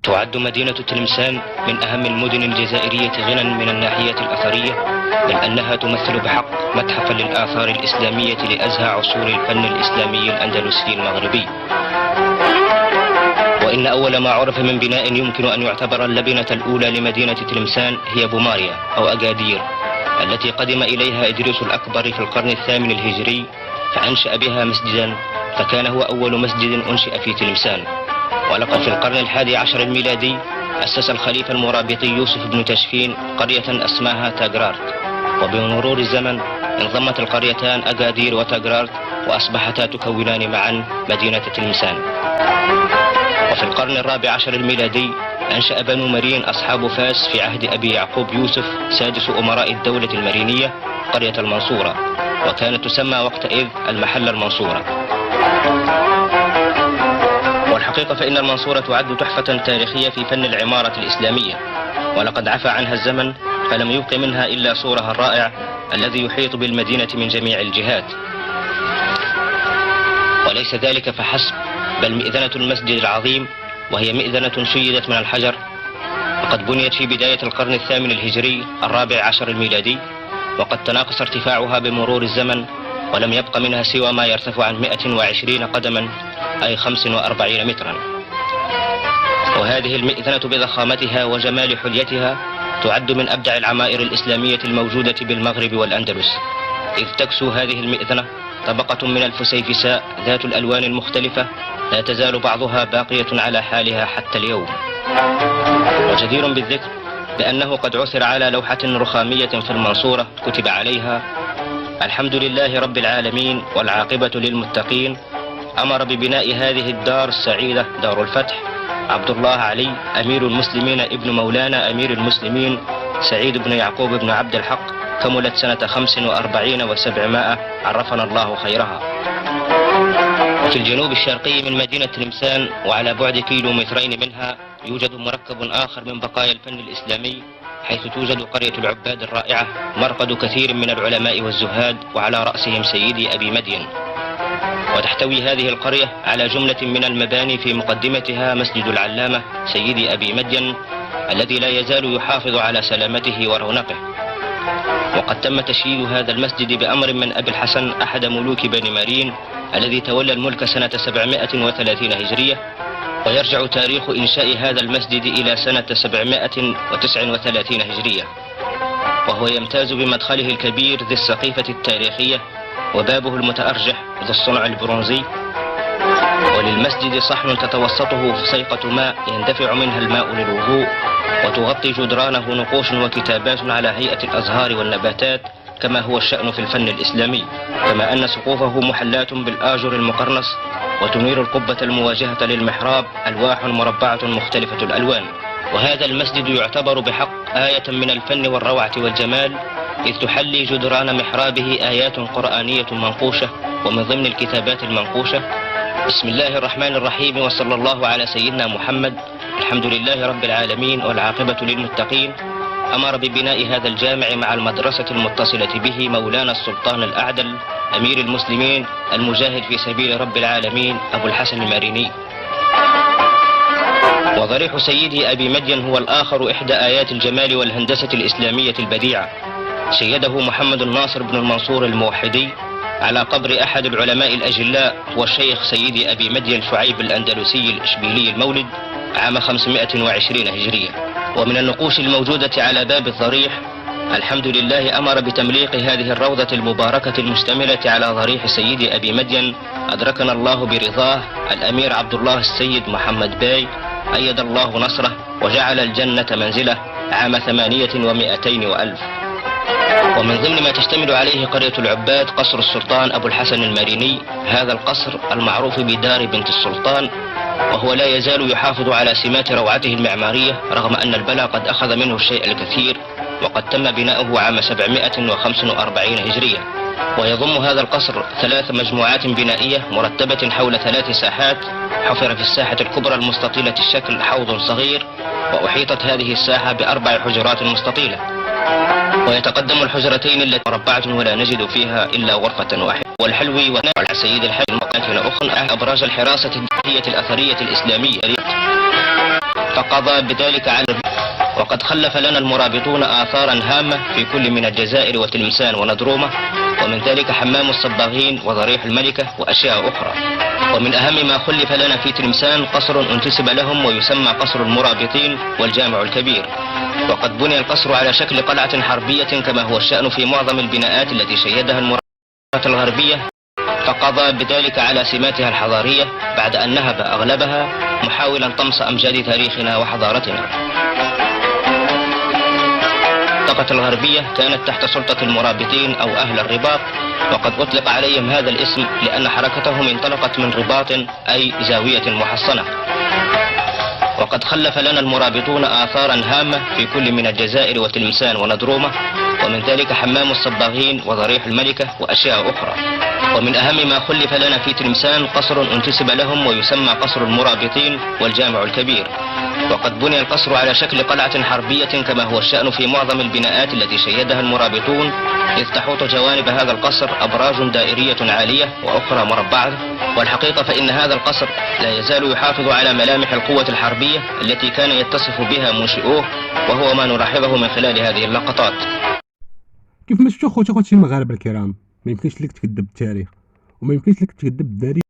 تعد مدينة تلمسان من أهم المدن الجزائرية غنى من الناحية الأثرية، بل أنها تمثل بحق متحفا للآثار الإسلامية لأزهى عصور الفن الإسلامي الأندلسي المغربي. وإن أول ما عرف من بناء يمكن أن يعتبر اللبنة الأولى لمدينة تلمسان هي بوماريا أو أجادير، التي قدم إليها إدريس الأكبر في القرن الثامن الهجري فأنشأ بها مسجدا، فكان هو أول مسجد أنشئ في تلمسان. ولقد في القرن الحادي عشر الميلادي أسس الخليفة المرابطي يوسف بن تشفين قرية أسماها تاغرارت، وبمرور الزمن انضمت القريتان أجادير وتاغرارت وأصبحتا تكونان معا مدينة تلمسان. وفي القرن الرابع عشر الميلادي أنشأ بنو مرين أصحاب فاس في عهد أبي يعقوب يوسف سادس أمراء الدولة المرينية قرية المنصورة، وكانت تسمى وقتئذ المحلة المنصورة. والحقيقة فإن المنصورة تعد تحفة تاريخية في فن العمارة الإسلامية، ولقد عفى عنها الزمن فلم يبق منها إلا صورها الرائع الذي يحيط بالمدينة من جميع الجهات. وليس ذلك فحسب، بل مئذنة المسجد العظيم، وهي مئذنة شيدت من الحجر، وقد بنيت في بداية القرن الثامن الهجري الرابع عشر الميلادي، وقد تناقص ارتفاعها بمرور الزمن، ولم يبق منها سوى ما يرتفع عن 120 قدما أي 45 مترا. وهذه المئذنة بضخامتها وجمال حليتها تعد من أبدع العمائر الإسلامية الموجودة بالمغرب والأندلس، إذ تكسو هذه المئذنة طبقة من الفسيفساء ذات الألوان المختلفة لا تزال بعضها باقية على حالها حتى اليوم. وجدير بالذكر بأنه قد عثر على لوحة رخامية في المنصورة كتب عليها: الحمد لله رب العالمين والعاقبة للمتقين، أمر ببناء هذه الدار السعيدة دار الفتح عبد الله علي أمير المسلمين ابن مولانا أمير المسلمين سعيد بن يعقوب بن عبد الحق، كملت سنة 45 و700 عرفنا الله خيرها. وفي الجنوب الشرقي من مدينة تلمسان وعلى بعد كيلومترين منها يوجد مركب آخر من بقايا الفن الإسلامي، حيث توجد قرية العباد الرائعة مرقد كثير من العلماء والزهاد، وعلى رأسهم سيدي أبي مدين. وتحتوي هذه القرية على جملة من المباني، في مقدمتها مسجد العلامة سيدي أبي مدين الذي لا يزال يحافظ على سلامته ورونقه. وقد تم تشييد هذا المسجد بأمر من أبي الحسن أحد ملوك بني مارين الذي تولى الملك سنة 730 هجرية، ويرجع تاريخ إنشاء هذا المسجد إلى سنة 739 هجرية، وهو يمتاز بمدخله الكبير ذي السقيفة التاريخية وبابه المتأرجح ذو الصنع البرونزي. وللمسجد صحن تتوسطه فسيقة ماء يندفع منها الماء للوضوء، وتغطي جدرانه نقوش وكتابات على هيئة الأزهار والنباتات كما هو الشأن في الفن الإسلامي، كما أن سقوفه محلات بالآجر المقرنص، وتنير القبة المواجهة للمحراب ألواح مربعة مختلفة الألوان. وهذا المسجد يعتبر بحق آية من الفن والروعة والجمال، إذ تحلي جدران محرابه آيات قرآنية منقوشة، ومن ضمن الكتابات المنقوشة: بسم الله الرحمن الرحيم وصلى الله على سيدنا محمد، الحمد لله رب العالمين والعاقبة للمتقين. أمر ببناء هذا الجامع مع المدرسة المتصلة به مولانا السلطان الأعدل أمير المسلمين المجاهد في سبيل رب العالمين أبو الحسن الماريني. وضريح سيدي أبي مدين هو الآخر إحدى آيات الجمال والهندسة الإسلامية البديعة، شيده محمد الناصر بن المنصور الموحدي على قبر أحد العلماء الأجلاء هو الشيخ سيدي أبي مدين شعيب الأندلسي الإشبيلي المولد عام 520 هجرية. ومن النقوش الموجودة على باب الضريح: الحمد لله أمر بتمليق هذه الروضة المباركة المشتملة على ضريح سيدي أبي مدين، أدركنا الله برضاه الأمير عبد الله السيد محمد باي، أيد الله نصره وجعل الجنة منزله، عام 800 وألف. ومن ضمن ما تشتمل عليه قرية العباد قصر السلطان أبو الحسن الماريني، هذا القصر المعروف بدار بنت السلطان، وهو لا يزال يحافظ على سمات روعته المعمارية رغم أن البلاء قد أخذ منه الشيء الكثير، وقد تم بناؤه عام 745 هجرية. ويضم هذا القصر 3 مجموعات بنائية مرتبة حول 3 ساحات، حفر في الساحة الكبرى المستطيلة الشكل حوض صغير، وأحيطت هذه الساحة ب4 حجرات مستطيلة، ويتقدم الحجرتين التي مربعة ولا نجد فيها إلا غرفة واحدة. والحلوي ونوع سيد الحلوي مقاتل أخرى أبراج الحراسة الدينية الأثرية الإسلامية. فقضى بذلك على وقد خلف لنا المرابطون آثارا هامة في كل من الجزائر وتلمسان وندرومة، ومن ذلك حمام الصباغين وضريح الملكة وأشياء أخرى. ومن أهم ما خلف لنا في تلمسان قصر انتسب لهم ويسمى قصر المرابطين والجامع الكبير، وقد بني القصر على شكل قلعة حربية كما هو الشأن في معظم البناءات التي شيدها المرابطة الغربية، فقضى بذلك على سماتها الحضارية بعد أن نهب أغلبها محاولا طمس أمجاد تاريخنا وحضارتنا. المنطقة الغربية كانت تحت سلطة المرابطين أو أهل الرباط، وقد أطلق عليهم هذا الاسم لأن حركتهم انطلقت من رباط أي زاوية محصنة. وقد خلف لنا المرابطون آثارا هامة في كل من الجزائر وتلمسان وندرومة، ومن ذلك حمام الصباغين وضريح الملكة وأشياء أخرى. ومن أهم ما خلف لنا في تلمسان قصر انتسب لهم ويسمى قصر المرابطين والجامع الكبير، وقد بني القصر على شكل قلعة حربية كما هو الشأن في معظم البناءات التي شيدها المرابطون، إذ تحوط جوانب هذا القصر أبراج دائرية عالية وأخرى مربعة. والحقيقة فإن هذا القصر لا يزال يحافظ على ملامح القوة الحربية التي كان يتصف بها منشئوه، وهو ما نلاحظه من خلال هذه اللقطات. كيف ما شفتوا خوتي المغاربه الكرام، ما يمكنش لك تكذب التاريخ وما يمكنش لك تكذب التاريخ.